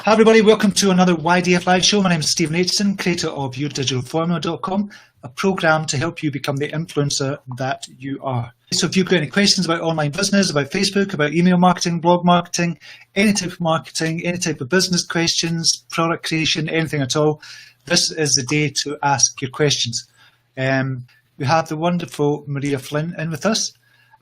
Hi everybody, welcome to another YDFLive show. My name is Stephen Aitchison, creator of YourDigitalFormula.com, a program to help you become the influencer that you are. So if you've got any questions about online business, about Facebook, about email marketing, blog marketing, any type of marketing, any type of business questions, product creation, anything at all, this is the day to ask your questions. We have the wonderful Maria Flynn in with us.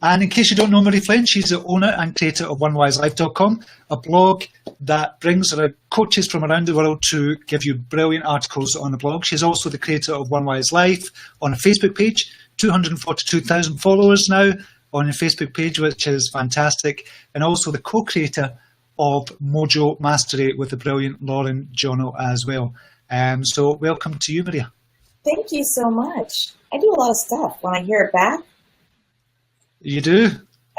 And in case you don't know Maria Flynn, she's the owner and creator of OneWiseLife.com, a blog that brings coaches from around the world to give you brilliant articles on the blog. She's also the creator of OneWiseLife on a Facebook page, 242,000 followers now on a Facebook page, which is fantastic, and also the co-creator of Mojo Mastery with the brilliant Lauren Jono as well. So welcome to you, Maria. Thank you so much. I do a lot of stuff. When I hear it back, you do,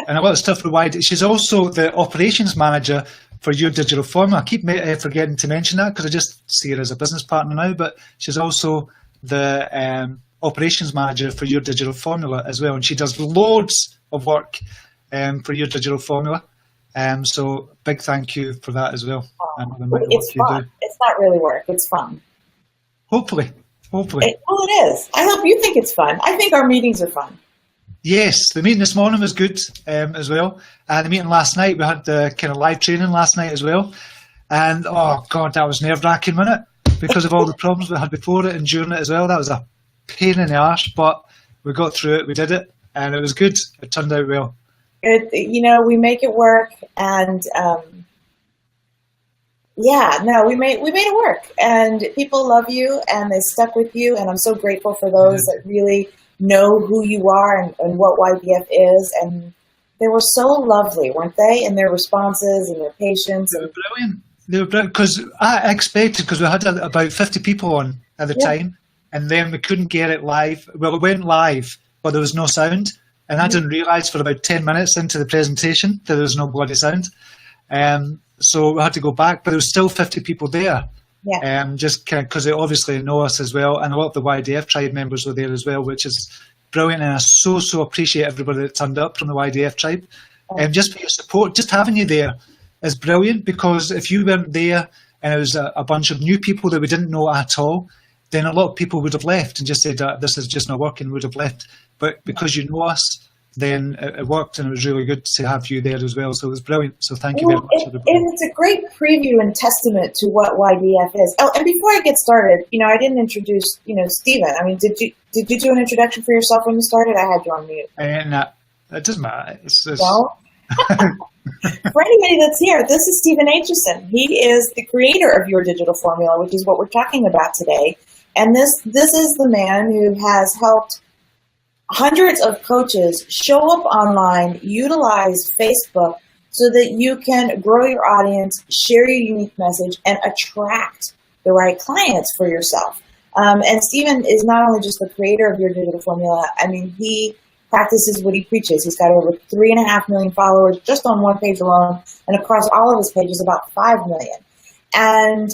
and a lot of stuff for YD. She's also the operations manager for Your Digital Formula. I keep forgetting to mention that because I just see her as a business partner now, but she's also the operations manager for Your Digital Formula as well, and she does loads of work for Your Digital Formula. So big thank you for that as well. It's fun. It's not really work. It's fun. Hopefully. It is. I hope you think it's fun. I think our meetings are fun. Yes, the meeting this morning was good as well. And the meeting last night, we had the kind of live training last night as well. And oh God, that was nerve-wracking, wasn't it? Because of all the problems we had before it and during it as well. That was a pain in the arse, but we got through it, we did it, and it was good. It turned out well. We make it work, and we made it work. And people love you, and they stuck with you, and I'm so grateful for those that really know who you are and what YDF is, and they were so lovely, weren't they? In their responses and their patience. They were brilliant. They were brilliant because I expected, because we had about 50 people on at the time, and then we couldn't get it live. Well, it went live, but there was no sound, and I didn't realise for about 10 minutes into the presentation that there was no bloody sound. So we had to go back, but there was still 50 people there. Yeah. Just kind of because they obviously know us as well, and a lot of the YDF tribe members were there as well, which is brilliant, and I so appreciate everybody that turned up from the YDF tribe. Just for your support, just having you there is brilliant, because if you weren't there and it was a bunch of new people that we didn't know at all, then a lot of people would have left and just said this is just not working, would have left. But because you know us, then it worked, and it was really good to have you there as well. So it was brilliant. So thank you very much. And it's a great preview and testament to what YDF is. Oh, and before I get started, I didn't introduce, Stephen. I mean, did you do an introduction for yourself when you started? I had you on mute. No, it doesn't matter. No? For anybody that's here, this is Stephen Aitchison. He is the creator of Your Digital Formula, which is what we're talking about today. And this is the man who has helped hundreds of coaches show up online, utilize Facebook so that you can grow your audience, share your unique message, and attract the right clients for yourself. And Stephen is not only just the creator of Your Digital Formula, I mean, he practices what he preaches. He's got over 3.5 million followers just on one page alone, and across all of his pages, about 5 million. And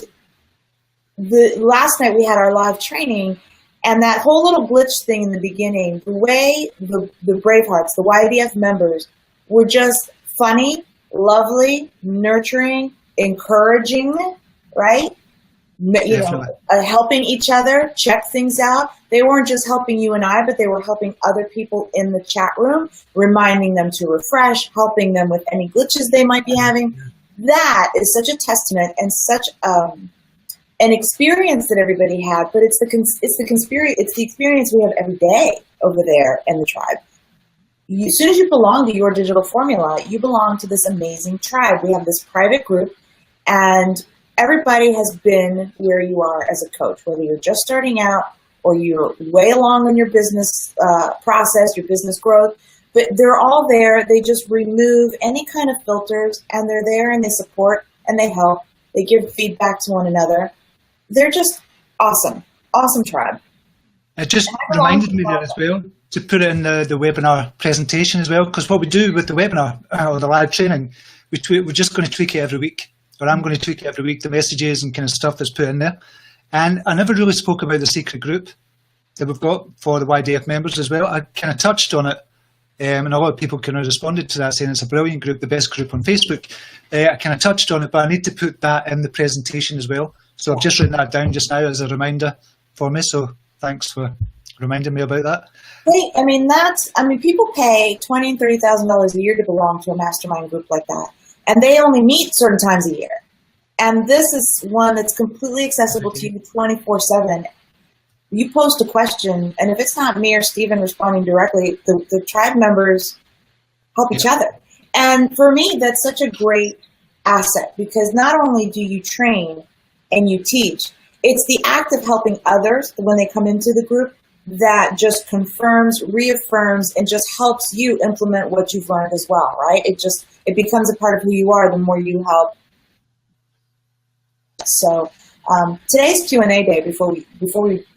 last night we had our live training, and that whole little glitch thing in the beginning, the way the Bravehearts, the YDF members, were just funny, lovely, nurturing, encouraging, right? Helping each other, check things out. They weren't just helping you and I, but they were helping other people in the chat room, reminding them to refresh, helping them with any glitches they might be having. That is such a testament and such an experience that everybody had, but it's the experience we have every day over there in the tribe. As soon as you belong to Your Digital Formula, you belong to this amazing tribe. We have this private group, and everybody has been where you are as a coach, whether you're just starting out or you're way along in your business process, your business growth, but they're all there. They just remove any kind of filters, and they're there, and they support, and they help. They give feedback to one another. They're just awesome tribe. It just reminded me there as well to put it in the webinar presentation as well, because what we do with the webinar or the live training, we're just going to tweak it every week, or I'm going to tweak it every week, the messages and kind of stuff that's put in there. And I never really spoke about the secret group that we've got for the YDF members as well. I kind of touched on it And a lot of people kind of responded to that, saying it's a brilliant group, the best group on Facebook. I kind of touched on it, but I need to put that in the presentation as well. So I've just written that down just now as a reminder for me. So thanks for reminding me about that. Hey, I mean, people pay $20,000 and $30,000 a year to belong to a mastermind group like that. And they only meet certain times a year. And this is one that's completely accessible to you 24/7. You post a question, and if it's not me or Stephen responding directly, the tribe members help each other. And for me, that's such a great asset, because not only do you train and you teach, it's the act of helping others when they come into the group that just confirms, reaffirms, and just helps you implement what you've learned as well, right? It becomes a part of who you are the more you help. So today's Q&A day, before we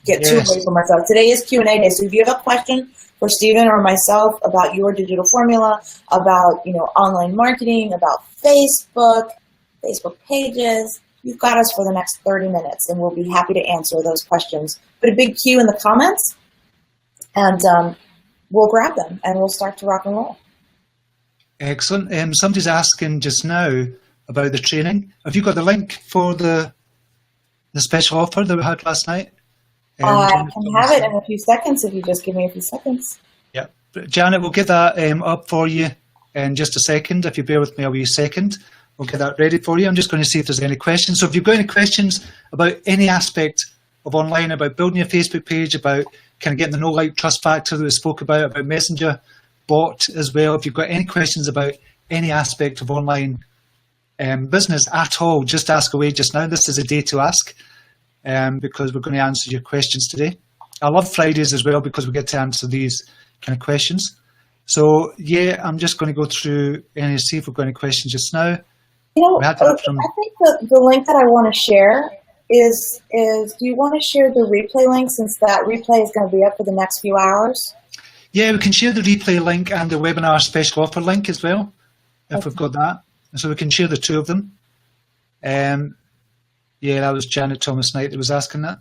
get too away from ourselves. Today is Q&A day. So if you have a question for Stephen or myself about your digital formula, about online marketing, about Facebook pages, you've got us for the next 30 minutes, and we'll be happy to answer those questions. Put a big Q in the comments, and we'll grab them, and we'll start to rock and roll. Excellent. Somebody's asking just now about the training. Have you got the link for the special offer that we had last night? I can have it in a few seconds if you just give me a few seconds. Yeah. Janet, we'll get that up for you in just a second. If you bear with me a wee second, we'll get that ready for you. I'm just going to see if there's any questions. So if you've got any questions about any aspect of online, about building your Facebook page, about kind of getting the know, like, trust factor that we spoke about Messenger bot as well, if you've got any questions about any aspect of online business at all, just ask away just now. This is a day to ask, because we're going to answer your questions today. I love Fridays as well, because we get to answer these kind of questions. So yeah, I'm just going to go through and see if we've got any questions just now. I think the link that I want to share is do you want to share the replay link, since that replay is going to be up for the next few hours? Yeah, we can share the replay link and the webinar special offer link as well, if we've got that. So we can share the two of them. Yeah, that was Janet Thomas Knight that was asking that.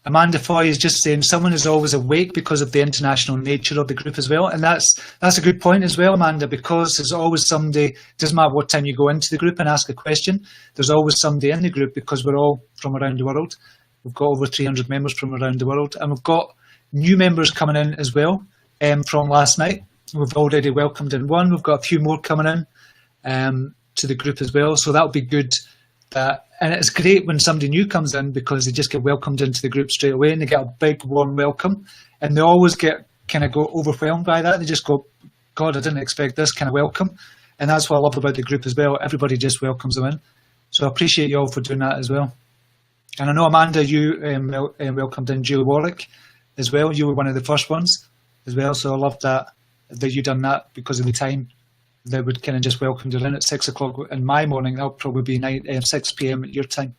Amanda Foy is just saying someone is always awake because of the international nature of the group as well. And that's a good point as well, Amanda, because there's always somebody, doesn't matter what time you go into the group and ask a question, there's always somebody in the group, because we're all from around the world. We've got over 300 members from around the world, and we've got new members coming in as well. From last night, we've already welcomed in one. We've got a few more coming in to the group as well, so that'll be good. And it's great when somebody new comes in, because they just get welcomed into the group straight away, and they get a big warm welcome, and they always go overwhelmed by that. They just go, God, I didn't expect this kind of welcome. And that's what I love about the group as well. Everybody just welcomes them in. So I appreciate you all for doing that as well. And I know, Amanda, you welcomed in Julie Warwick as well. You were one of the first ones as well, so I love that you done that, because of the time they would kind of just welcome you in at 6 o'clock in my morning. That'll probably be 6 p.m. at your time.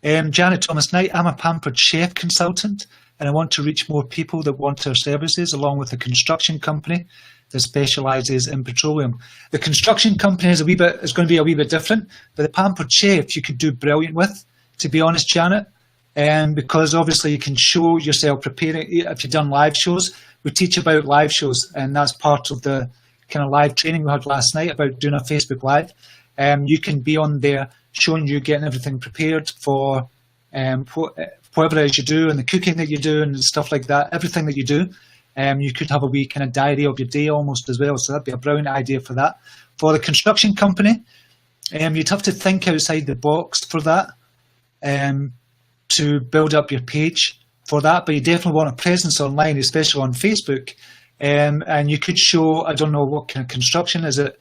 Janet Thomas Knight, I'm a pampered chef consultant, and I want to reach more people that want our services, along with a construction company that specialises in petroleum. The construction company is going to be a wee bit different, but the pampered chef you could do brilliant with, to be honest, Janet. Because obviously you can show yourself preparing. If you've done live shows, we teach about live shows, and that's part of the kind of live training we had last night about doing a Facebook Live. You can be on there showing you getting everything prepared for whatever it is you do, and the cooking that you do and stuff like that, everything that you do. You could have a wee kind of diary of your day almost as well, so that'd be a brilliant idea for that. For the construction company, you'd have to think outside the box for that. To build up your page for that, but you definitely want a presence online, especially on Facebook. And you could show, I don't know what kind of construction, is it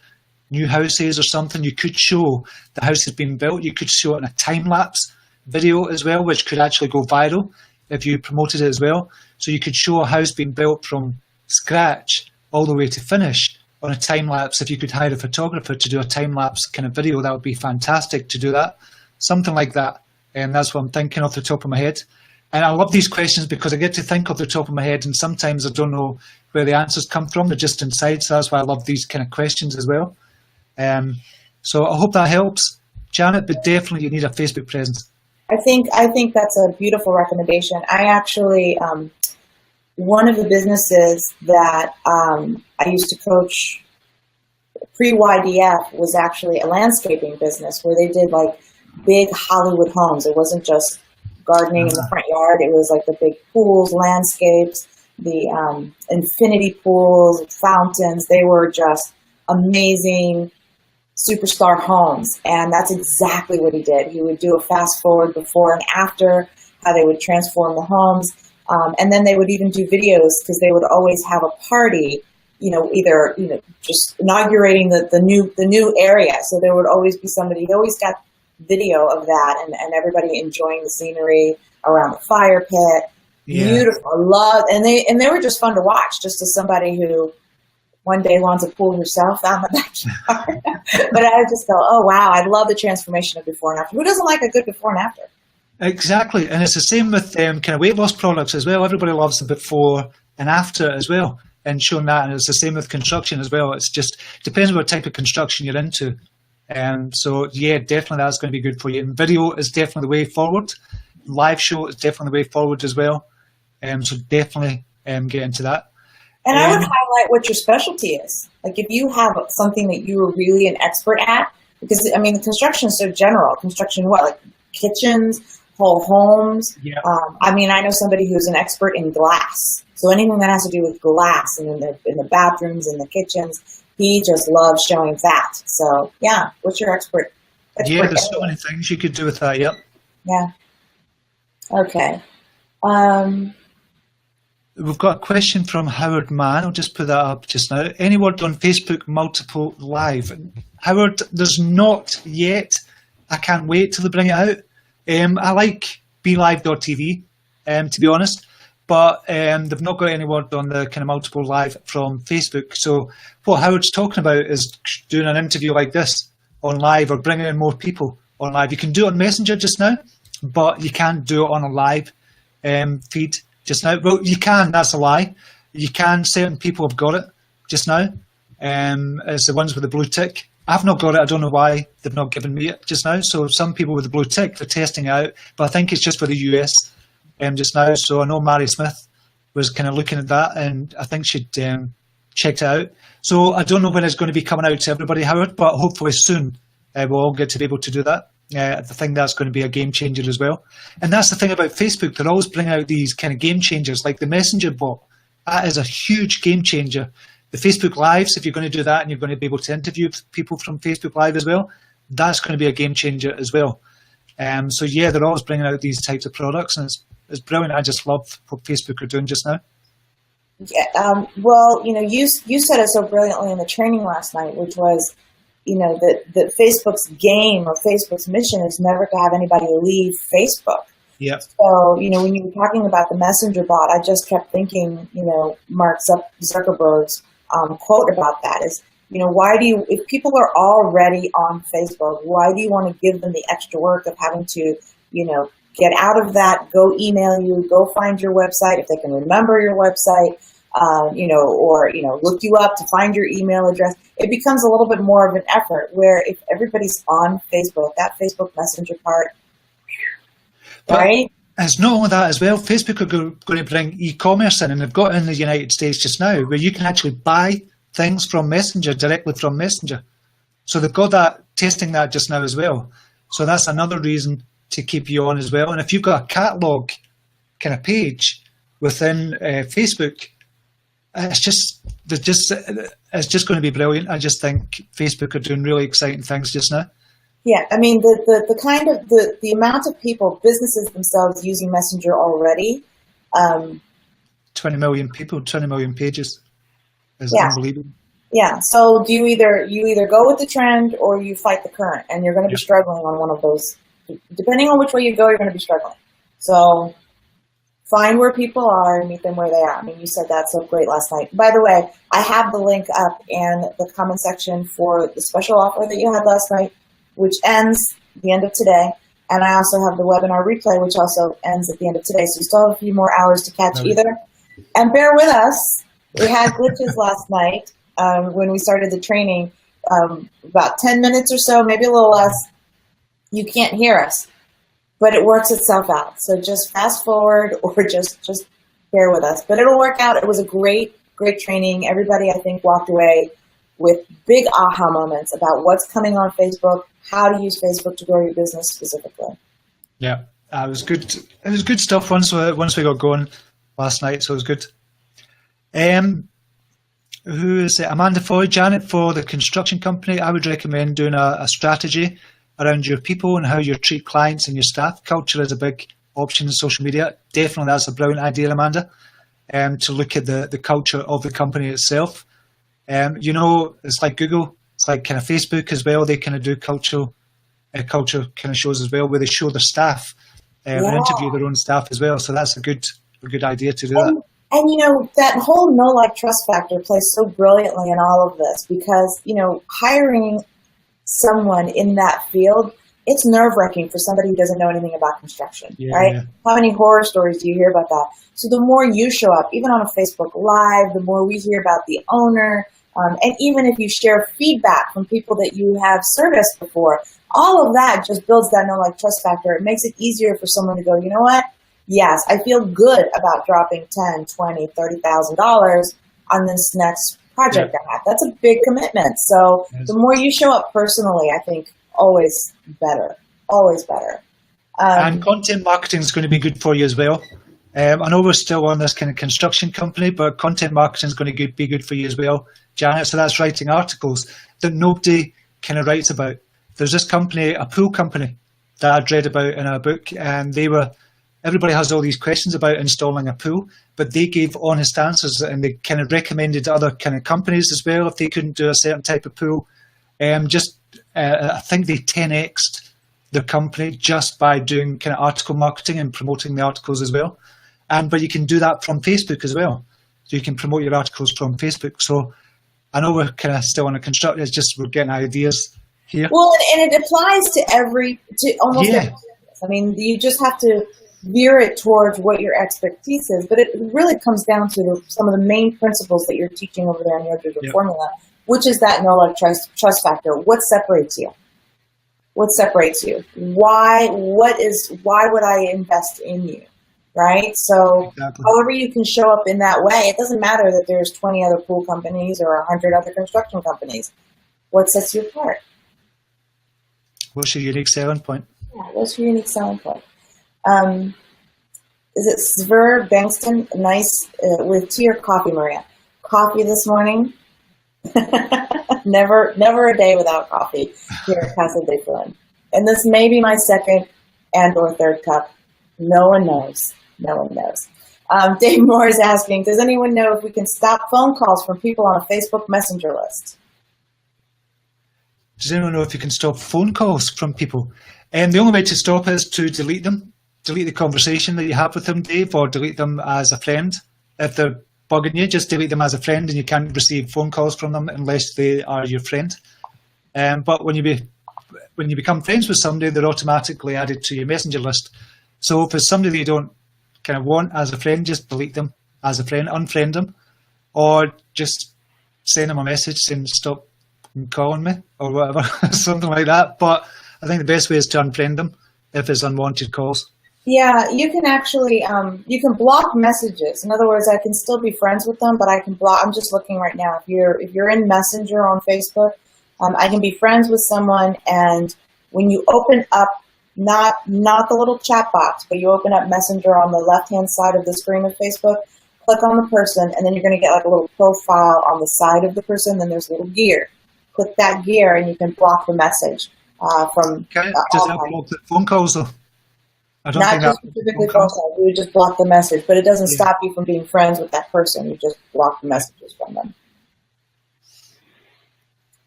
new houses or something? You could show the house has been built. You could show it in a time-lapse video as well, which could actually go viral if you promoted it as well. So you could show a house being built from scratch all the way to finish on a time-lapse. If you could hire a photographer to do a time-lapse kind of video, that would be fantastic to do that. Something like that. And that's what I'm thinking off the top of my head. And I love these questions, because I get to think off the top of my head, and sometimes I don't know where the answers come from. They're just inside, so that's why I love these kind of questions as well. So I hope that helps, Janet, but definitely you need a Facebook presence. I think that's a beautiful recommendation. I actually, one of the businesses that I used to coach pre-YDF was actually a landscaping business where they did like big Hollywood homes. It wasn't just gardening in the front yard. It was like the big pools, landscapes, the infinity pools, fountains. They were just amazing superstar homes. And that's exactly what he did. He would do a fast forward before and after, how they would transform the homes. And then they would even do videos because they would always have a party, either, just inaugurating the new area. So there would always be somebody, he always got video of that and everybody enjoying the scenery around the fire pit. Yeah. Beautiful. I love, and they were just fun to watch, just as somebody who one day wants a pool herself out in the backyard. But I just go, oh wow, I love the transformation of before and after. Who doesn't like a good before and after? Exactly, and it's the same with kind of weight loss products as well. Everybody loves the before and after as well, and showing that. And it's the same with construction as well. It's just depends on what type of construction you're into. So yeah, definitely that's going to be good for you. And video is definitely the way forward. Live show is definitely the way forward as well. So definitely get into that. And I would highlight what your specialty is. Like if you have something that you are really an expert at, because I mean, the construction is so general. Construction, what, like kitchens, whole homes. Yeah. I mean, I know somebody who's an expert in glass. So anything that has to do with glass and in the bathrooms and the kitchens, he just loves showing that. So yeah, what's your expert? Yeah, there's so many things you could do with that. Yep. Yeah. Okay. We've got a question from Howard Mann. I'll just put that up just now. Any word on Facebook multiple live? Howard, there's not yet. I can't wait till they bring it out. I like BeLive.tv, to be honest, but they've not got any word on the kind of multiple live from Facebook. So what Howard's talking about is doing an interview like this on live or bringing in more people on live. You can do it on Messenger just now, but you can't do it on a live feed just now. Well, you can, that's a lie. You can, certain people have got it just now. It's the ones with the blue tick. I've not got it. I don't know why they've not given me it just now. So some people with the blue tick, they're testing it out, but I think it's just for the US just now. So I know Mary Smith was kind of looking at that, and I think she'd checked it out. So I don't know when it's going to be coming out to everybody, Howard, but hopefully soon we'll all get to be able to do that. I think that's going to be a game changer as well. And that's the thing about Facebook. They're always bringing out these kind of game changers, like the Messenger bot. That is a huge game changer. The Facebook Lives, if you're going to do that and you're going to be able to interview people from Facebook Live as well, that's going to be a game changer as well. So yeah, they're always bringing out these types of products, and it's brilliant. I just love what Facebook are doing just now. Yeah, well, you said it so brilliantly in the training last night, which was, that Facebook's game or Facebook's mission is never to have anybody leave Facebook. Yeah. So, when you were talking about the Messenger bot, I just kept thinking, Mark Zuckerberg's quote about that is, if people are already on Facebook, why do you want to give them the extra work of having to, get out of that, go email you, go find your website, if they can remember your website, or look you up to find your email address. It becomes a little bit more of an effort, where if everybody's on Facebook, that Facebook Messenger part, right? It's not only that as well. Facebook are going to bring e-commerce in, and they've got in the United States just now where you can actually buy things from Messenger directly from Messenger. So they've got that, testing that just now as well. So that's another reason to keep you on as well. And if you've got a catalog kind of page within Facebook, it's just going to be brilliant. I just think Facebook are doing really exciting things just now. Yeah, I mean the kind of the amount of people, businesses themselves using Messenger already. 20 million people, 20 million pages. Is unbelievable. Yeah. So do you either go with the trend or you fight the current, and you're going to be struggling on one of those. Depending on which way you go, you're going to be struggling. So find where people are and meet them where they are. I mean, you said that so great last night. By the way, I have the link up in the comment section for the special offer that you had last night, which ends at the end of today. And I also have the webinar replay, which also ends at the end of today. So you still have a few more hours to catch either. And bear with us. We had glitches last night when we started the training. About 10 minutes or so, maybe a little less. You can't hear us. but it works itself out. So just fast forward or just bear with us. But it'll work out. It was a great training. Everybody, I think, walked away with big aha moments about what's coming on Facebook, how to use Facebook to grow your business specifically. Yeah, it was good. It was good stuff once we got going last night, so it was good. Who is it? Amanda Foy, Janet, for the construction company. I would recommend doing a strategy around your people and how you treat clients and your staff. Culture is a big option in social media. Definitely, that's a brilliant idea, Amanda, to look at the culture of the company itself. It's like Google, it's like kind of Facebook as well. They kind of do culture kind of shows as well, where they show their staff and interview their own staff as well. So that's a good idea to do that. And, that whole know, like, trust factor plays so brilliantly in all of this because, hiring someone in that field, it's nerve-wracking for somebody who doesn't know anything about construction, right? Yeah. How many horror stories do you hear about that? So the more you show up, even on a Facebook Live, the more we hear about the owner, and even if you share feedback from people that you have serviced before, all of that just builds that know, like, trust factor. It makes it easier for someone to go, you know what? Yes, I feel good about dropping $10,000, $20,000, $30,000 on this next project I have. That's a big commitment. So the more you show up personally, I think always better. And content marketing is going to be good for you as well. I know we're still on this kind of construction company, but content marketing is going to be good for you as well, Janet. So that's writing articles that nobody kind of writes about. There's this company, a pool company, that I'd read about in a book, and everybody has all these questions about installing a pool, but they gave honest answers, and they kind of recommended other kind of companies as well if they couldn't do a certain type of pool. I think they 10x'd their company just by doing kind of article marketing and promoting the articles as well. But you can do that from Facebook as well. So you can promote your articles from Facebook. So I know we're kind of still on a construct. It's just we're getting ideas here. Well, and it applies to almost every. I mean, you just have to veer it towards what your expertise is, but it really comes down to some of the main principles that you're teaching over there in your digital formula, which is that know, like, trust factor. What separates you? Why would I invest in you? Right? So exactly. However you can show up in that way, it doesn't matter that there's 20 other pool companies or 100 other construction companies. What sets you apart? What's your unique selling point? Yeah, what's your unique selling point? Is it Sver Bankston? Nice with tea or coffee, Maria? Coffee this morning. never a day without coffee here at Casa de Flynn. And this may be my second and or third cup. No one knows. Dave Moore is asking, does anyone know if we can stop phone calls from people on a Facebook Messenger list? Does anyone know if you can stop phone calls from people? And the only way to stop is to delete them. Delete the conversation that you have with them, Dave, or delete them as a friend. If they're bugging you, just delete them as a friend, and you can't receive phone calls from them unless they are your friend. But when you become friends with somebody, they're automatically added to your messenger list. So if it's somebody that you don't kind of want as a friend, just delete them as a friend, unfriend them, or just send them a message saying stop calling me or whatever, something like that. But I think the best way is to unfriend them if it's unwanted calls. Yeah, you can actually, you can block messages. In other words, I can still be friends with them, but I can block. I'm just looking right now. If you're in Messenger on Facebook, I can be friends with someone, and when you open up, not the little chat box, but you open up Messenger on the left-hand side of the screen of Facebook, click on the person, and then you're going to get like a little profile on the side of the person, then there's a little gear. Click that gear, and you can block the message from. Does that block the phone calls, though? Not just specifically phone calls. You would just block the message, but it doesn't stop you from being friends with that person. You just block the messages from them.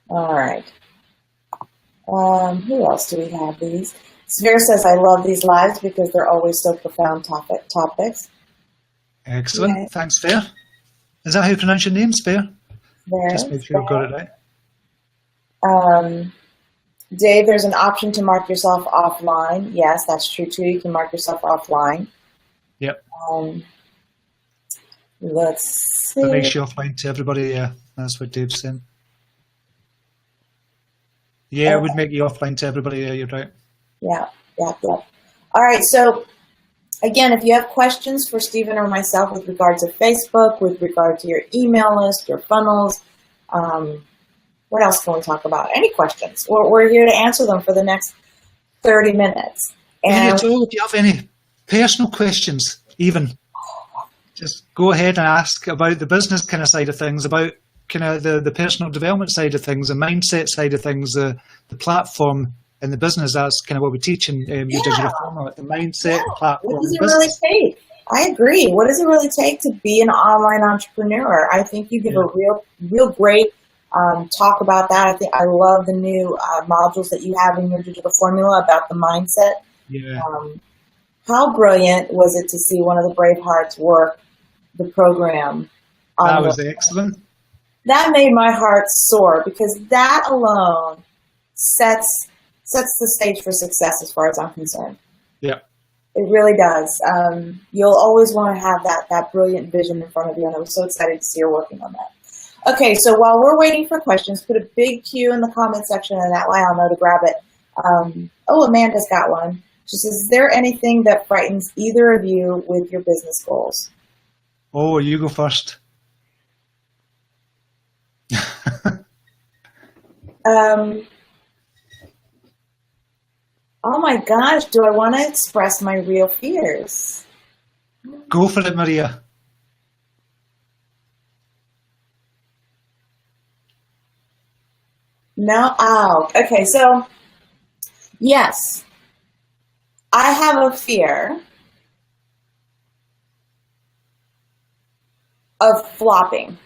All right. Who else do we have these? Sphere says, I love these lives because they're always so profound topics. Excellent. Okay. Thanks, Sphere. Is that how you pronounce your name, Sphere? Just make sure I've got it right. Dave, there's an option to mark yourself offline. Yes, that's true too. You can mark yourself offline. Yep. Let's see. That makes you offline to everybody. Yeah, that's what Dave's saying. Yeah, it would make you offline to everybody. Yeah, you're right. Yeah. All right, so again, if you have questions for Stephen or myself with regard to Facebook, with regard to your email list, your funnels, what else can we talk about? Any questions? We're here to answer them for the next 30 minutes. And if you have any personal questions, even, just go ahead and ask about the business kind of side of things, about kind of the personal development side of things, the mindset side of things, the platform in the business. That's kind of what we teach in your digital formula, the mindset, platform. What does it really take? I agree. What does it really take to be an online entrepreneur? I think you give a real great talk about that. I think I love the new modules that you have in your digital formula about the mindset. Yeah. How brilliant was it to see one of the Bravehearts work the program? That was excellent. That made my heart soar, because that alone sets the stage for success as far as I'm concerned. Yeah. It really does. You'll always want to have that brilliant vision in front of you, and I was so excited to see her working on that. Okay, so while we're waiting for questions, put a big Q in the comment section, and that way I'll know to grab it. Amanda's got one. She says, is there anything that frightens either of you with your business goals? Oh, you go first. Oh my gosh, do I want to express my real fears? Go for it, Maria. No? Oh, okay, so yes, I have a fear of flopping.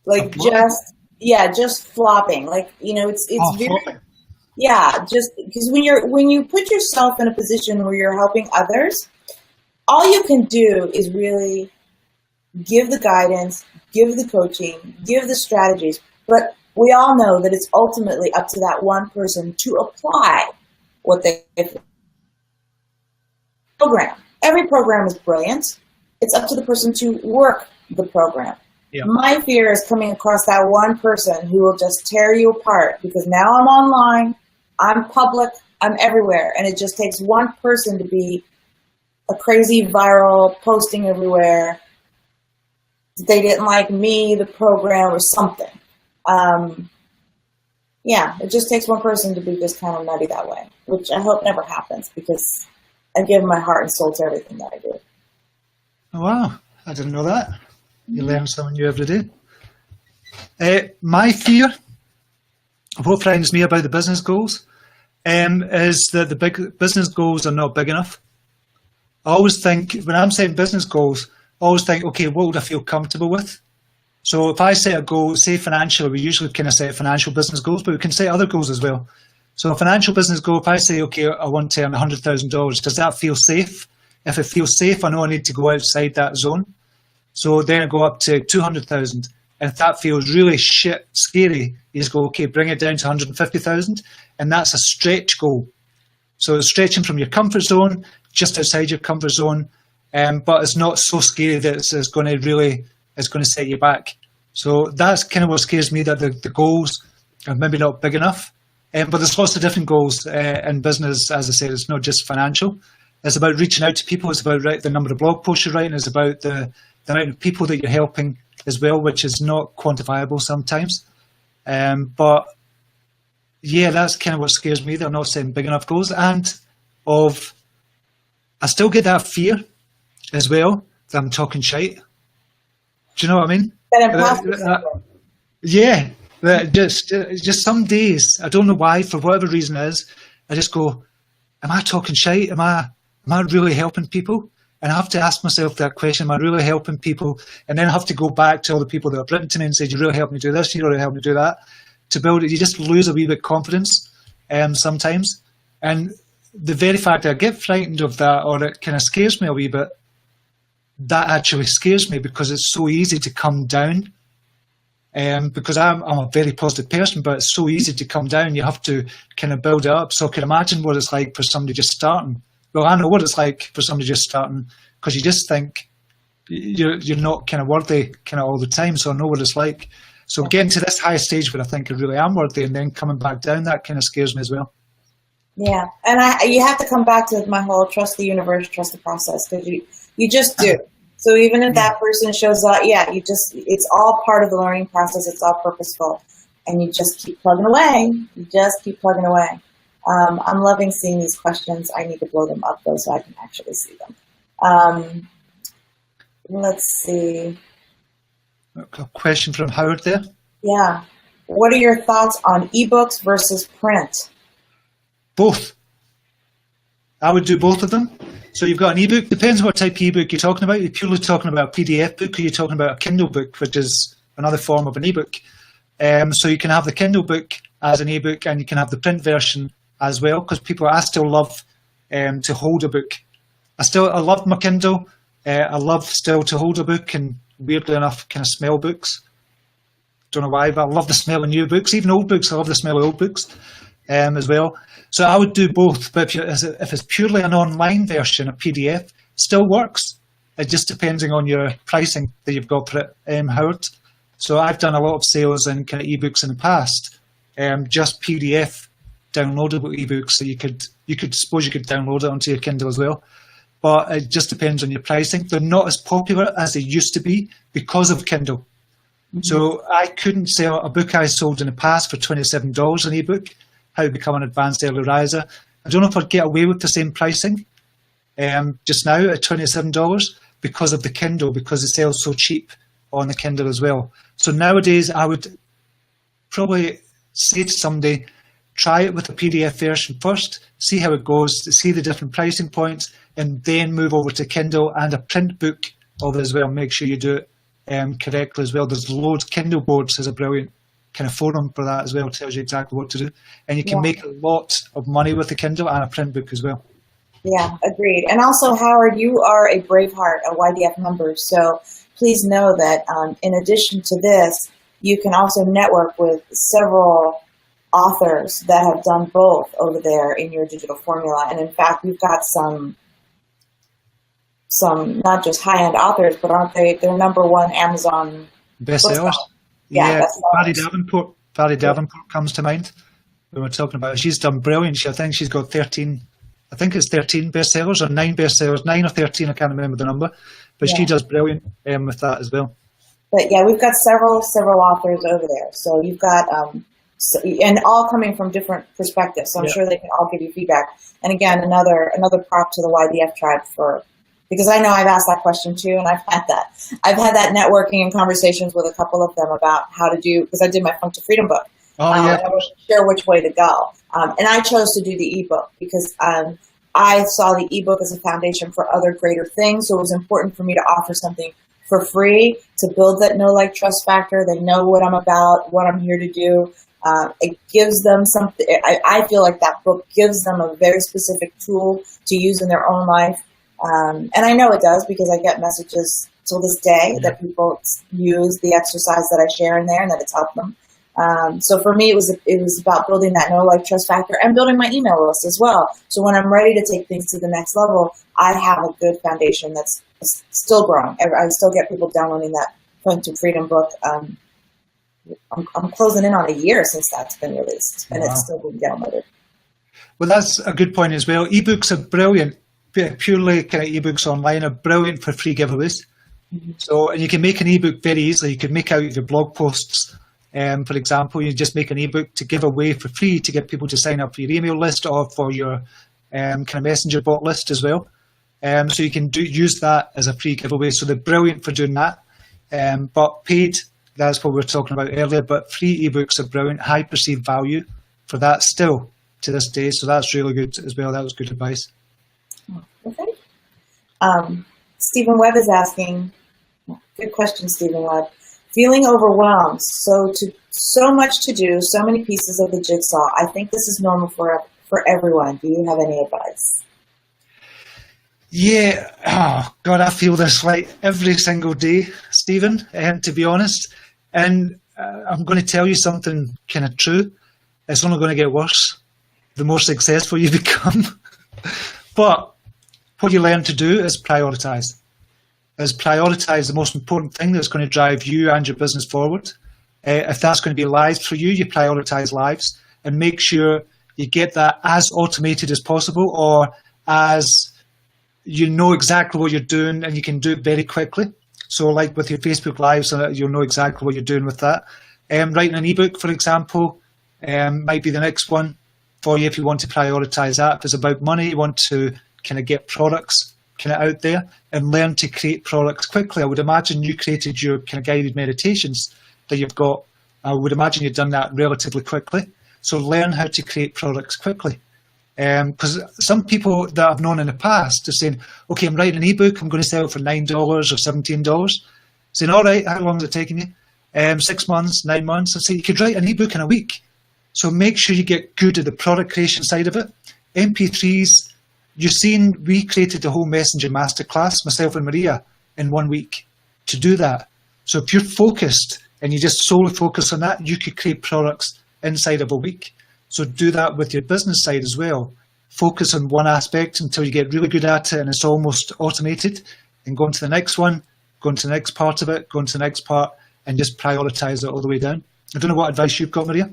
Like just flopping. Like, it's very, flopping. Yeah, just because when you put yourself in a position where you're helping others, all you can do is really give the guidance, give the coaching, give the strategies. But we all know that it's ultimately up to that one person to apply what they program. Every program is brilliant. It's up to the person to work the program. Yeah. My fear is coming across that one person who will just tear you apart, because now I'm online, I'm public, I'm everywhere, and it just takes one person to be a crazy viral, posting everywhere. They didn't like me, the program, or something. It just takes one person to be just kind of nutty that way, which I hope never happens, because I give my heart and soul to everything that I do. Oh, wow, I didn't know that. You learn something new every day. My fear, what frightens me about the business goals, is that the big business goals are not big enough. I always think, when I'm setting business goals, I always think, okay, what would I feel comfortable with? So if I set a goal, say financial, we usually kind of set financial business goals, but we can set other goals as well. So a financial business goal, if I say, okay, I want to earn $100,000, does that feel safe? If it feels safe, I know I need to go outside that zone. So then I go up to 200,000. And if that feels really scary, you just go, okay, bring it down to 150,000. And that's a stretch goal. So it's stretching from your comfort zone, just outside your comfort zone. But it's not so scary that it's going to set you back. So that's kind of what scares me, that the goals are maybe not big enough. But there's lots of different goals in business. As I said, it's not just financial. It's about reaching out to people. It's about the number of blog posts you're writing. It's about the amount of people that you're helping as well, which is not quantifiable sometimes. But yeah, that's kind of what scares me. They're not setting big enough goals. And I still get that fear as well that I'm talking shite. Do you know what I mean? That imposter yeah. Just some days, I don't know why, for whatever reason it is, I just go, am I talking shite? Am I really helping people? And I have to ask myself that question, am I really helping people? And then I have to go back to all the people that have written to me and said, you really helped me do this, you really helped me do that. To build it, you just lose a wee bit of confidence sometimes. And the very fact that I get frightened of that, or it kind of scares me a wee bit, that actually scares me, because it's so easy to come down. Because I'm a very positive person, but it's so easy to come down. You have to kind of build it up. So I can imagine what it's like for somebody just starting. Well, I know what it's like for somebody just starting, because you just think you're not kind of worthy kind of all the time. So I know what it's like. So getting to this high stage where I think I really am worthy, and then coming back down, that kind of scares me as well. Yeah, and you have to come back to my whole trust the universe, trust the process, because you just do. So even if that person shows up, it's all part of the learning process. It's all purposeful, and you just keep plugging away. You just keep plugging away. I'm loving seeing these questions. I need to blow them up though, so I can actually see them. Let's see. A question from Howard there. Yeah. What are your thoughts on ebooks versus print? Both. I would do both of them. So you've got an ebook. Depends what type of ebook you're talking about. You're purely talking about a PDF book, or you're talking about a Kindle book, which is another form of an ebook. So you can have the Kindle book as an ebook, and you can have the print version as well, because I still love to hold a book. I love my Kindle. I love still to hold a book, and weirdly enough, kind of smell books. Don't know why, but I love the smell of new books. Even old books, I love the smell of old books as well. So I would do both. But if it's purely an online version, a PDF, still works. It just depending on your pricing that you've got for it, Howard. So I've done a lot of sales in kind of ebooks in the past, just PDF downloadable ebooks. So you could download it onto your Kindle as well. But it just depends on your pricing. They're not as popular as they used to be because of Kindle. Mm-hmm. So I couldn't sell a book I sold in the past for $27 an ebook, How to Become an Advanced Early Riser. I don't know if I'd get away with the same pricing just now at $27 because of the Kindle, because it sells so cheap on the Kindle as well. So nowadays I would probably say to somebody, try it with the PDF version first, see how it goes, see the different pricing points, and then move over to Kindle and a print book of it as well. Make sure you do it correctly as well. There's loads. Kindle Boards has a brilliant kind of forum for that as well. It tells you exactly what to do. And you can make a lot of money with the Kindle and a print book as well. Yeah, agreed. And also, Howard, you are a Braveheart, a YDF member. So please know that in addition to this, you can also network with several authors that have done both over there in your digital formula. And in fact, we've got some not just high-end authors, but aren't they? They're #1 Amazon bestsellers. Yeah, Barry Davenport comes to mind. We were talking about it. She's done brilliant. I think she's got 13. I think it's 13 bestsellers or 9 bestsellers, 9 or 13. I can't remember the number, but she does brilliant with that as well. But yeah, we've got several authors over there. So you've got and all coming from different perspectives. So I'm sure they can all give you feedback. And again, another prop to the YDF tribe because I know I've asked that question too, and I've had that networking and conversations with a couple of them about how to do, because I did my Funk to Freedom book. I wasn't sure which way to go. And I chose to do the ebook because I saw the ebook as a foundation for other greater things. So it was important for me to offer something for free to build that know, like, trust factor. They know what I'm about, what I'm here to do. It gives them something. I feel like that book gives them a very specific tool to use in their own life. And I know it does because I get messages till this day that people use the exercise that I share in there and that it's helped them. So for me, it was about building that know, like, trust factor and building my email list as well. So when I'm ready to take things to the next level, I have a good foundation that's still growing. I still get people downloading that Funk to Freedom book. I'm closing in on a year since that's been released, and it's still being downloaded. Well, that's a good point as well. Ebooks are brilliant. Purely kind of ebooks online are brilliant for free giveaways. Mm-hmm. So, and you can make an ebook very easily. You can make out your blog posts. For example, you just make an ebook to give away for free to get people to sign up for your email list or for your kind of messenger bot list as well. So you can use that as a free giveaway. So they're brilliant for doing that. But paid, that's what we were talking about earlier. But free ebooks are brilliant, high perceived value for that still to this day. So that's really good as well. That was good advice. Okay. Stephen Webb is asking, good question, Stephen Webb. Feeling overwhelmed, so much to do, so many pieces of the jigsaw. I think this is normal for everyone. Do you have any advice? Yeah, oh God, I feel this like every single day, Stephen, to be honest. And I'm going to tell you something kind of true. It's only going to get worse the more successful you become. But what you learn to do is prioritize. The most important thing that's going to drive you and your business forward. If that's going to be lives for you, you prioritize lives and make sure you get that as automated as possible, or as you know exactly what you're doing and you can do it very quickly. So like with your Facebook Lives, you'll know exactly what you're doing with that. Writing an ebook, for example, might be the next one for you if you want to prioritize that. If it's about money, you want to kind of get products kind of out there and learn to create products quickly. I would imagine you created your kind of guided meditations that you've got. I would imagine you've done that relatively quickly. So learn how to create products quickly. Because some people that I've known in the past are saying, okay, I'm writing an ebook, I'm going to sell it for $9 or $17. Saying, all right, how long is it taking you? 6 months, 9 months. I say, you could write an ebook in a week. So make sure you get good at the product creation side of it. MP3s, you've seen, we created the whole Messenger Masterclass, myself and Maria, in 1 week to do that. So if you're focused and you just solely focus on that, you could create products inside of a week. So do that with your business side as well. Focus on one aspect until you get really good at it and it's almost automated, and go on to the next one, go on to the next part of it, go on to the next part, and just prioritize it all the way down. I don't know what advice you've got, Maria.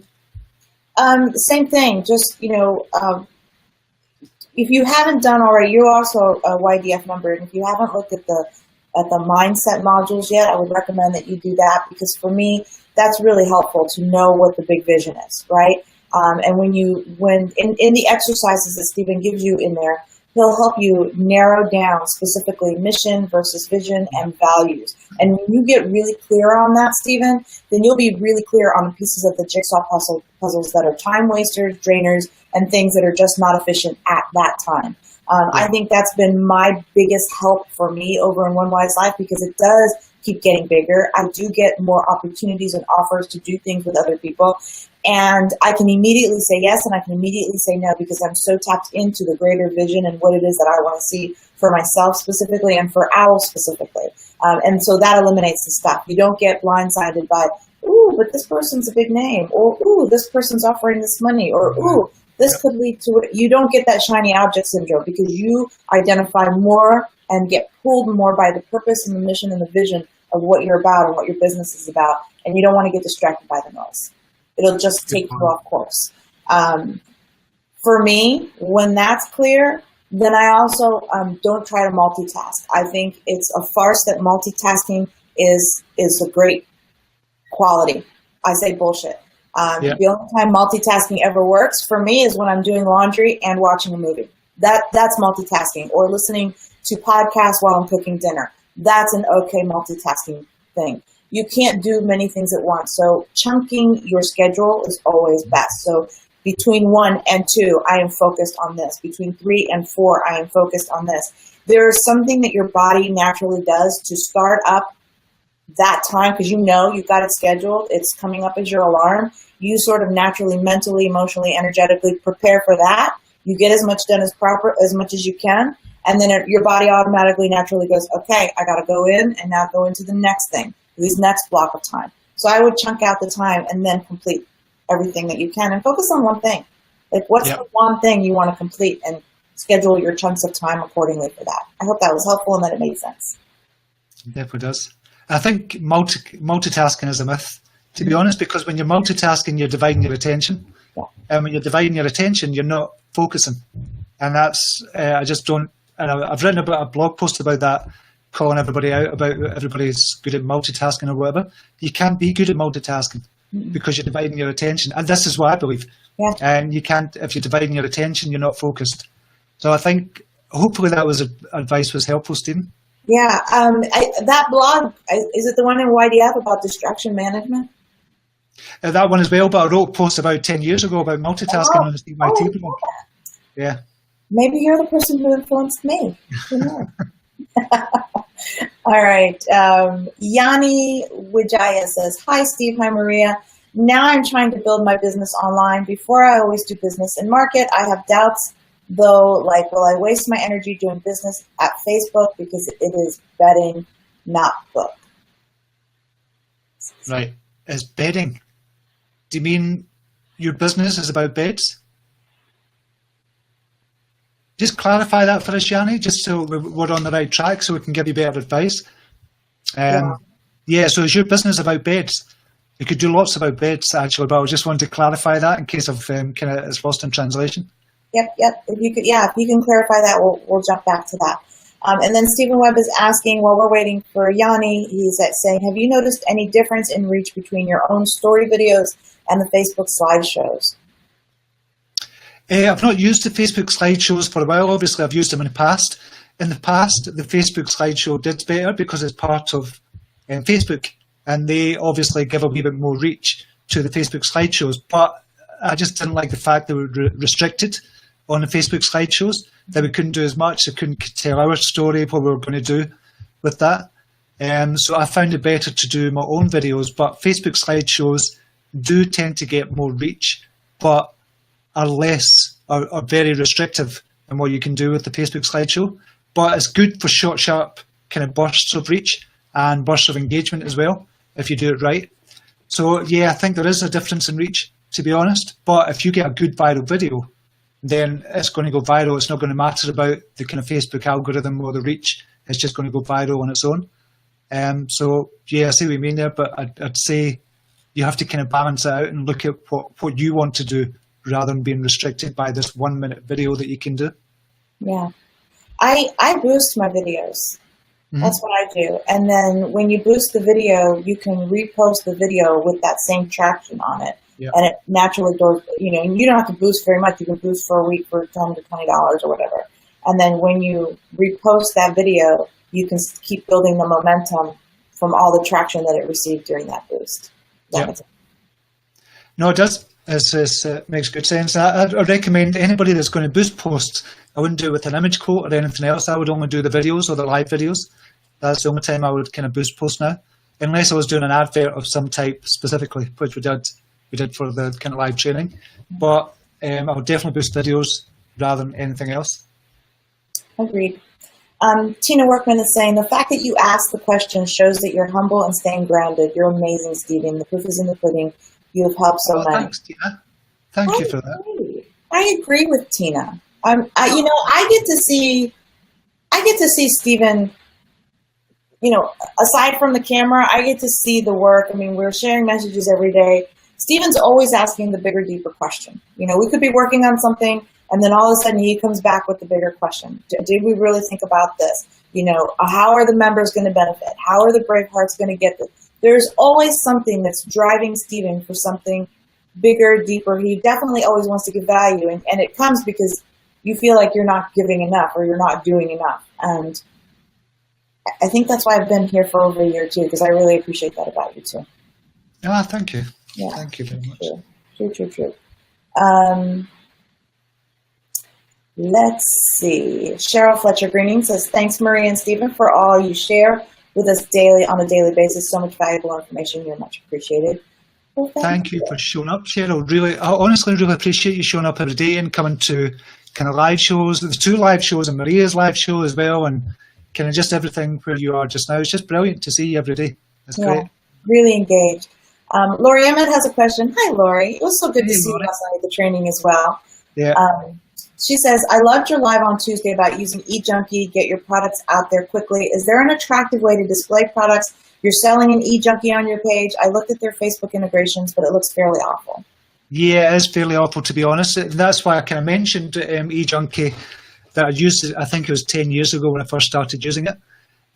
Same thing. Just, if you haven't done already, you're also a YDF member, and if you haven't looked at the mindset modules yet, I would recommend that you do that, because for me, that's really helpful to know what the big vision is, right? And when in the exercises that Stephen gives you in there, he'll help you narrow down specifically mission versus vision and values. And when you get really clear on that, Stephen, then you'll be really clear on the pieces of the jigsaw puzzles that are time wasters, drainers, and things that are just not efficient at that time. I think that's been my biggest help for me over in One Wise Life, because it does keep getting bigger. I do get more opportunities and offers to do things with other people. And I can immediately say yes, and I can immediately say no, because I'm so tapped into the greater vision and what it is that I want to see for myself specifically and for Owl specifically. And so that eliminates the stuff. You don't get blindsided by, ooh, but this person's a big name, or ooh, this person's offering this money, or ooh, this could lead to it. You don't get that shiny object syndrome, because you identify more and get pulled more by the purpose and the mission and the vision of what you're about and what your business is about. And you don't want to get distracted by the noise. It'll just take you off course. For me, when that's clear, then I also don't try to multitask. I think it's a farce that multitasking is a great quality. I say bullshit. The only time multitasking ever works for me is when I'm doing laundry and watching a movie. That's multitasking, or listening to podcasts while I'm cooking dinner. That's an okay multitasking thing. You can't do many things at once. So chunking your schedule is always best. So between 1 and 2, I am focused on this. Between 3 and 4, I am focused on this. There is something that your body naturally does to start up that time, because you've got it scheduled. It's coming up as your alarm. You sort of naturally, mentally, emotionally, energetically prepare for that. You get as much done as much as you can. And then your body automatically, naturally goes, okay, I got to go in and now go into the next thing, this next block of time. So I would chunk out the time and then complete everything that you can and focus on one thing. Like, what's the one thing you want to complete, and schedule your chunks of time accordingly for that. I hope that was helpful and that it made sense. It definitely does. I think multitasking is a myth, to be honest, because when you're multitasking, you're dividing your attention. Yeah. And when you're dividing your attention, you're not focusing. And that's, I just don't, and I've written about a blog post about that, calling everybody out about everybody's good at multitasking or whatever. You can't be good at multitasking because you're dividing your attention. And this is what I believe. Yeah. And you can't, if you're dividing your attention, you're not focused. So I think, hopefully that was advice was helpful, Stephen. Yeah. That blog, is it the one in YDF about distraction management? That one as well, but I wrote a post about 10 years ago about multitasking on the CYT blog. Yeah. Maybe you're the person who influenced me. All right. Yanni Wijaya says, hi, Steve. Hi, Maria. Now I'm trying to build my business online. Before, I always do business in market. I have doubts, though, like, will I waste my energy doing business at Facebook because it is betting, not book? Right. It's betting. Do you mean your business is about bets? Just clarify that for us, Yanni, just so we're on the right track so we can give you better advice. Yeah, so is your business about beds? You could do lots about beds, actually, but I just wanted to clarify that in case of it's lost in translation. Yep. If you can clarify that, we'll jump back to that. And then Stephen Webb is asking, while we're waiting for Yanni, he's saying, have you noticed any difference in reach between your own story videos and the Facebook slideshows? I've not used the Facebook slideshows for a while. Obviously, I've used them in the past. In the past, the Facebook slideshow did better because it's part of Facebook, and they obviously give a wee bit more reach to the Facebook slideshows. But I just didn't like the fact they were restricted on the Facebook slideshows, that we couldn't do as much. We couldn't tell our story, what we were going to do with that. So I found it better to do my own videos. But Facebook slideshows do tend to get more reach, but are very restrictive in what you can do with the Facebook slideshow. But it's good for short, sharp kind of bursts of reach and bursts of engagement as well, if you do it right. So yeah, I think there is a difference in reach, to be honest. But if you get a good viral video, then it's going to go viral. It's not going to matter about the kind of Facebook algorithm or the reach. It's just going to go viral on its own. So yeah, I see what you mean there, but I'd say you have to kind of balance it out and look at what you want to do, rather than being restricted by this 1 minute video that you can do. Yeah. I boost my videos. Mm-hmm. That's what I do. And then when you boost the video, you can repost the video with that same traction on it. Yeah. And it naturally goes, you don't have to boost very much. You can boost for a week for $10 to $20 or whatever. And then when you repost that video, you can keep building the momentum from all the traction that it received during that boost. Yeah. No, it does. It makes good sense. I recommend anybody that's going to boost posts, I wouldn't do it with an image quote or anything else. I would only do the videos or the live videos. That's the only time I would kind of boost posts now, unless I was doing an advert of some type specifically, which we did for the kind of live training. But I would definitely boost videos rather than anything else. Agreed. Tina Workman is saying, the fact that you asked the question shows that you're humble and staying grounded. You're amazing, Stephen. The proof is in the pudding. You have helped so many. Thanks, Tina. Thank you for that. I agree with Tina. I get to see Stephen, aside from the camera, I get to see the work. I mean, we're sharing messages every day. Stephen's always asking the bigger, deeper question. We could be working on something, and then all of a sudden he comes back with the bigger question. Did we really think about this? How are the members going to benefit? How are the Brave Hearts going to get this? There's always something that's driving Stephen for something bigger, deeper. He definitely always wants to give value, and it comes because you feel like you're not giving enough or you're not doing enough. And I think that's why I've been here for over a year too, because I really appreciate that about you too. Thank you. Yeah, thank you very much. True. Let's see. Cheryl Fletcher Greening says, thanks, Marie and Stephen, for all you share with us on a daily basis. So much valuable information. You're much appreciated. Well, thank you for showing up, Cheryl. I honestly really appreciate you showing up every day and coming to kind of live shows. There's 2 live shows and Maria's live show as well, and kind of just everything where you are just now. It's just brilliant to see you every day. It's great. Really engaged. Lori Emmett has a question. Hi, Lori. It was so good to see you last night at the training as well. Yeah. She says, I loved your live on Tuesday about using eJunkie, get your products out there quickly. Is there an attractive way to display products? You're selling an eJunkie on your page. I looked at their Facebook integrations, but it looks fairly awful. Yeah, it is fairly awful, to be honest. That's why I kind of mentioned eJunkie, that I used it, I think it was 10 years ago when I first started using it.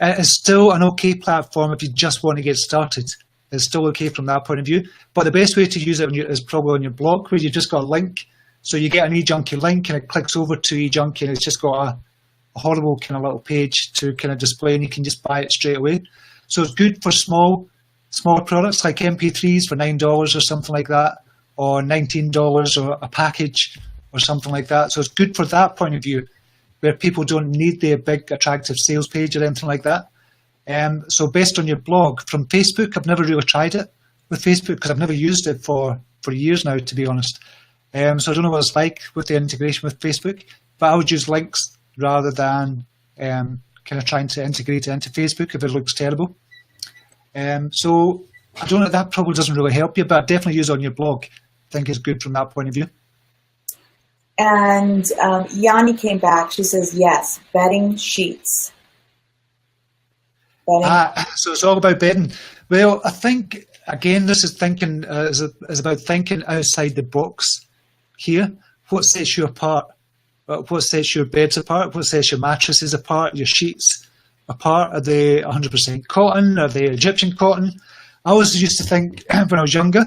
It's still an okay platform if you just want to get started. It's still okay from that point of view. But the best way to use it is probably on your blog, where you've just got a link. So you get an eJunkie link and it clicks over to eJunkie, and it's just got a horrible kind of little page to kind of display, and you can just buy it straight away. So it's good for small products like MP3s for $9 or something like that, or $19 or a package or something like that. So it's good for that point of view, where people don't need the big attractive sales page or anything like that. So based on your blog. From Facebook, I've never really tried it with Facebook because I've never used it for years now, to be honest. So I don't know what it's like with the integration with Facebook, but I would use links rather than kind of trying to integrate it into Facebook if it looks terrible. So I don't know, that probably doesn't really help you, but I'd definitely use it on your blog. I think it's good from that point of view. And Yanni came back. She says, yes, bedding sheets. So it's all about bedding. Well, I think again, this is thinking is about thinking outside the box here. What sets you apart? What sets your beds apart? What sets your mattresses apart? Your sheets apart? Are they 100% cotton? Are they Egyptian cotton? I always used to think when I was younger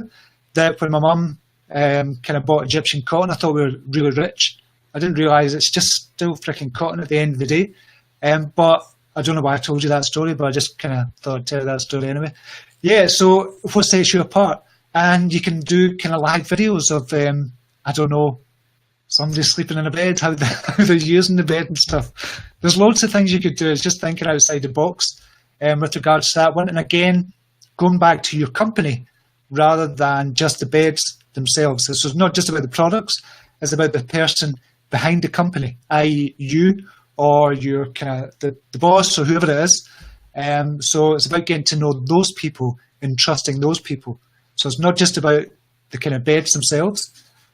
that when my mum kind of bought Egyptian cotton, I thought we were really rich. I didn't realise it's just still freaking cotton at the end of the day. But I don't know why I told you that story, but I just kind of thought I'd tell that story anyway. Yeah, so what sets you apart? And you can do kind of live videos of, I don't know, somebody sleeping in a bed, how they're using the bed and stuff. There's loads of things you could do. It's just thinking outside the box with regards to that one. And again, going back to your company rather than just the beds themselves. So it's not just about the products, it's about the person behind the company, i.e. you or your kind of the boss or whoever it is. So it's about getting to know those people and trusting those people. So it's not just about the kind of beds themselves.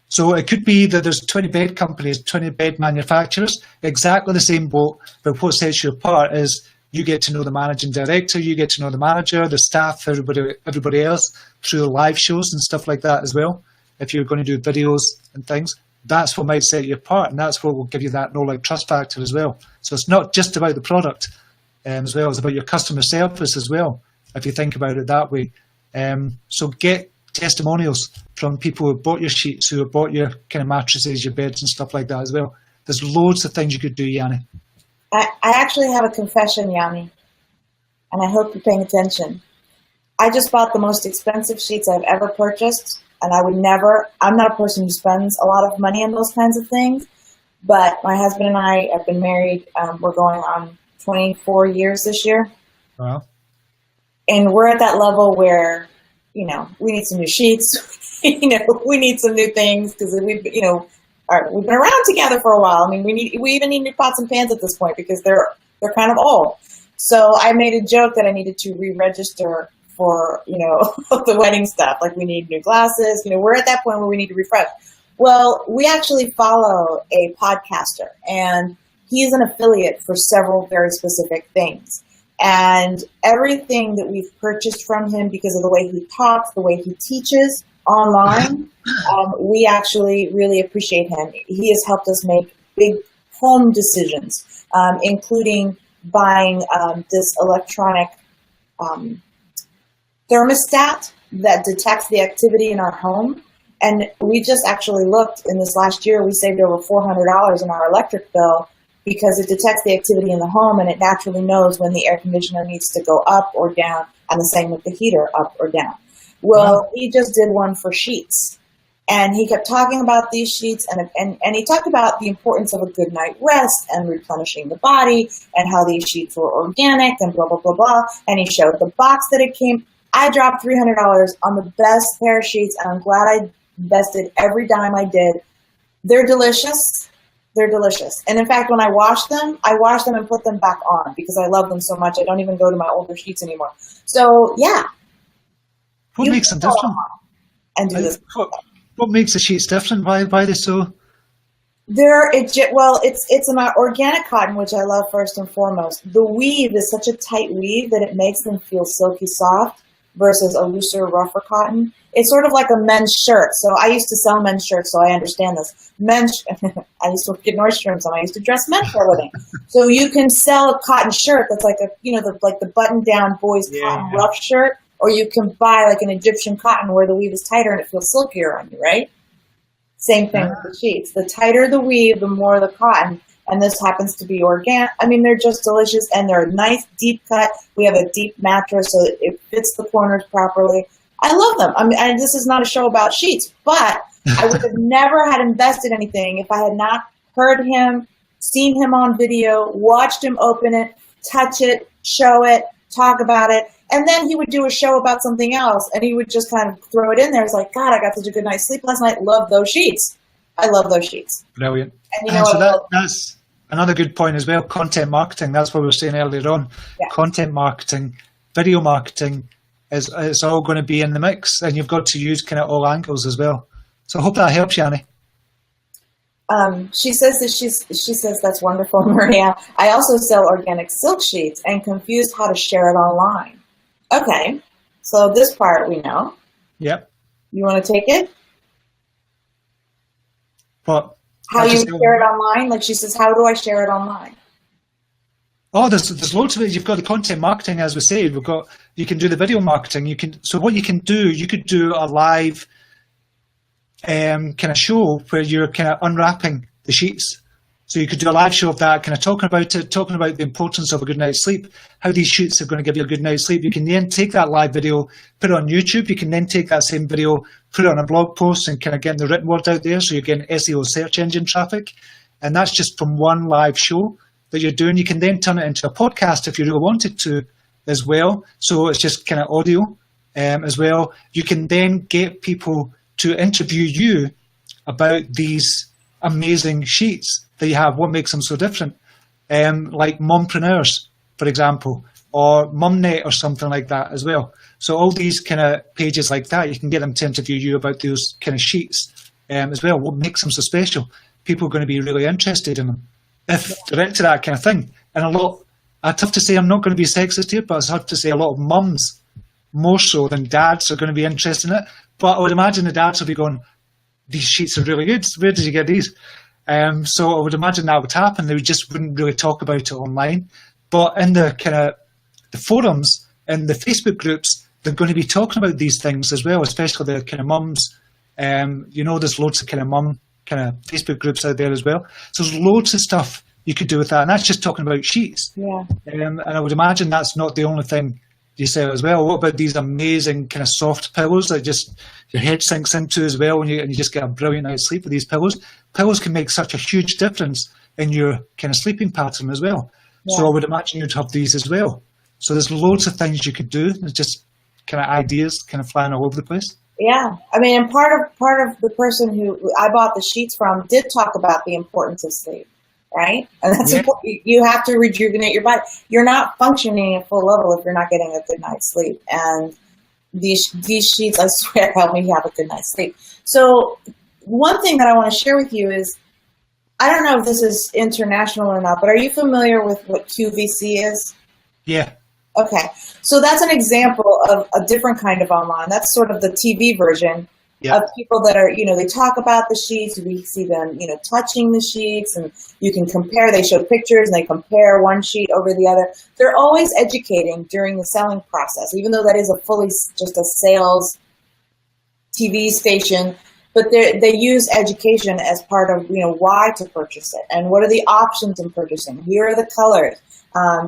So it could be that there's 20 bed companies, 20 bed manufacturers, exactly the same boat, but what sets you apart is you get to know the managing director, you get to know the manager, the staff, everybody else through live shows and stuff like that as well. If you're going to do videos and things, that's what might set you apart, and that's what will give you that know, like, trust factor as well. So it's not just about the product as well, it's about your customer service as well, if you think about it that way. So get testimonials from people who have bought your sheets, who have bought your kind of mattresses, your beds and stuff like that as well. There's loads of things you could do, Yanni. I actually have a confession, Yanni, and I hope you're paying attention. I just bought the most expensive sheets I've ever purchased, and I'm not a person who spends a lot of money on those kinds of things, but my husband and I have been married, we're going on 24 years this year. Wow. And we're at that level where, we need some new sheets, we need some new things because we've been around together for a while. I mean, we even need new pots and pans at this point because they're kind of old. So I made a joke that I needed to re-register for, the wedding stuff. Like, we need new glasses. We're at that point where we need to refresh. Well, we actually follow a podcaster, and he's an affiliate for several very specific things. And everything that we've purchased from him, because of the way he talks, the way he teaches online, we actually really appreciate him. He has helped us make big home decisions, including buying this electronic thermostat that detects the activity in our home. And we just actually looked in this last year, we saved over $400 in our electric bill because it detects the activity in the home and it naturally knows when the air conditioner needs to go up or down, and the same with the heater, up or down. Well, he just did one for sheets. And he kept talking about these sheets, and he talked about the importance of a good night rest and replenishing the body and how these sheets were organic and blah, blah, blah, blah. And he showed the box that it came. I dropped $300 on the best pair of sheets, and I'm glad I invested every dime I did. They're delicious. They're delicious. And in fact, when I wash them and put them back on because I love them so much. I don't even go to my older sheets anymore. So, yeah. What makes them different? And do this. What makes the sheets different? Why are they so? It's an organic cotton, which I love first and foremost. The weave is such a tight weave that it makes them feel silky soft versus a looser, rougher cotton. It's sort of like a men's shirt. So I used to sell men's shirts, so I understand this. I used to work at Nordstrom's, and I used to dress men for a living. So you can sell a cotton shirt that's like the button-down boys cotton rough shirt, or you can buy like an Egyptian cotton where the weave is tighter and it feels silkier on you, right? Same thing with the sheets. The tighter the weave, the more the cotton. And this happens to be organic. I mean, they're just delicious, and they're nice, deep cut. We have a deep mattress, so it fits the corners properly. I love them. I mean, and this is not a show about sheets, but I would have never had invested anything if I had not heard him, seen him on video, watched him open it, touch it, show it, talk about it. And then he would do a show about something else, and he would just kind of throw it in there. It's like, God, I got such a good night's sleep last night. Love those sheets. I love those sheets. Brilliant. And you know that's another good point as well. Content marketing. That's what we were saying earlier on. Yeah. Content marketing, video marketing is all going to be in the mix, and you've got to use kind of all angles as well. So I hope that helps, Yanni. She says that's wonderful, Maria. I also sell organic silk sheets and confused how to share it online. Okay, So this part we know. Yep. You want to take it? What? How you share it online? Like she says, how do I share it online? Oh, there's loads of it. You've got the content marketing, as we said. You can do the video marketing. So what you can do, you could do a live kind of show where you're kind of unwrapping the sheets. So you could do a live show of that, kind of talking about it, talking about the importance of a good night's sleep, how these sheets are going to give you a good night's sleep. You can then take that live video, put it on YouTube. You can then take that same video, put it on a blog post, and kind of getting the written word out there. So you're getting SEO search engine traffic. And that's just from one live show that you're doing. You can then turn it into a podcast if you really wanted to as well. So it's just kind of audio as well. You can then get people to interview you about these amazing sheets that you have, what makes them so different, like mompreneurs, for example, or Mumnet or something like that as well. So all these kind of pages like that, you can get them to interview you about those kind of sheets as well. What makes them so special? People are going to be really interested in them if they're into that kind of thing. And I'd have to say, I'm not going to be sexist here, but I'd have to say a lot of mums, more so than dads, are going to be interested in it. But I would imagine the dads will be going, these sheets are really good. Where did you get these? So I would imagine that would happen. They wouldn't really talk about it online. But in the kind of the forums and the Facebook groups, they're going to be talking about these things as well, especially the kind of mums. There's loads of kind of mum kind of Facebook groups out there as well. So there's loads of stuff you could do with that. And that's just talking about sheets. Yeah. And I would imagine that's not the only thing you say as well. What about these amazing kind of soft pillows that just your head sinks into as well, and you just get a brilliant night's sleep with these pillows? Pillows can make such a huge difference in your kind of sleeping pattern as well. Yeah. So I would imagine you'd have these as well. So there's loads of things you could do. There's just kind of ideas kind of flying all over the place. Yeah, I mean, and part of the person who I bought the sheets from did talk about the importance of sleep, right? And that's important. You have to rejuvenate your body. You're not functioning at full level if you're not getting a good night's sleep. And these sheets, I swear, help me have a good night's sleep. So one thing that I want to share with you is, I don't know if this is international or not, but are you familiar with what QVC is? Yeah. Okay, so that's an example of a different kind of online. That's sort of the TV version of people that are, they talk about the sheets. We see them, touching the sheets, and you can compare. They show pictures and they compare one sheet over the other. They're always educating during the selling process, even though that is just a sales TV station. But they use education as part of, why to purchase it and what are the options in purchasing. Here are the colors.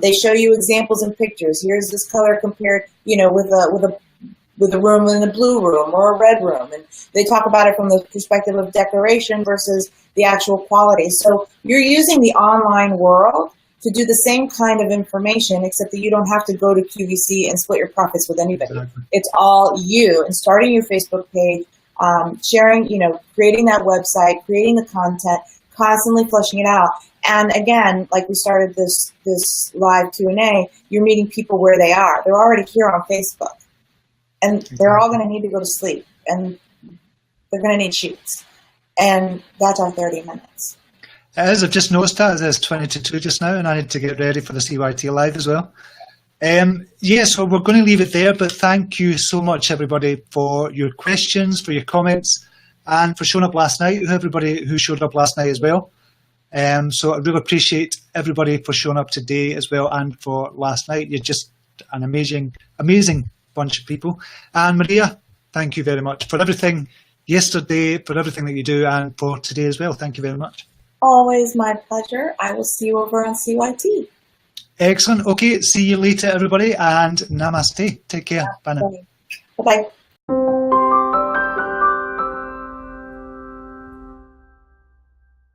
They show you examples and pictures. Here's this color compared, with a room in a blue room or a red room. And they talk about it from the perspective of decoration versus the actual quality. So you're using the online world to do the same kind of information, except that you don't have to go to QVC and split your profits with anybody. Exactly. It's all you. And starting your Facebook page, sharing, creating that website, creating the content, constantly fleshing it out. And again, like we started this live Q&A, you're meeting people where they are. They're already here on Facebook. And they're all going to need to go to sleep. And they're going to need sheets. And that's our 30 minutes. As I've just noticed that, it's 20 to 2 just now, and I need to get ready for the YDFLive as well. So we're going to leave it there, but thank you so much, everybody, for your questions, for your comments, and for showing up last night, everybody who showed up last night as well. So I really appreciate everybody for showing up today as well and for last night. You're just an amazing bunch of people. And Maria, thank you very much for everything yesterday, for everything that you do, and for today as well. Thank you very much. Always my pleasure. I will see you over on CYT. Excellent. Okay, see you later, everybody, and namaste. Take care. Bye now. Bye-bye.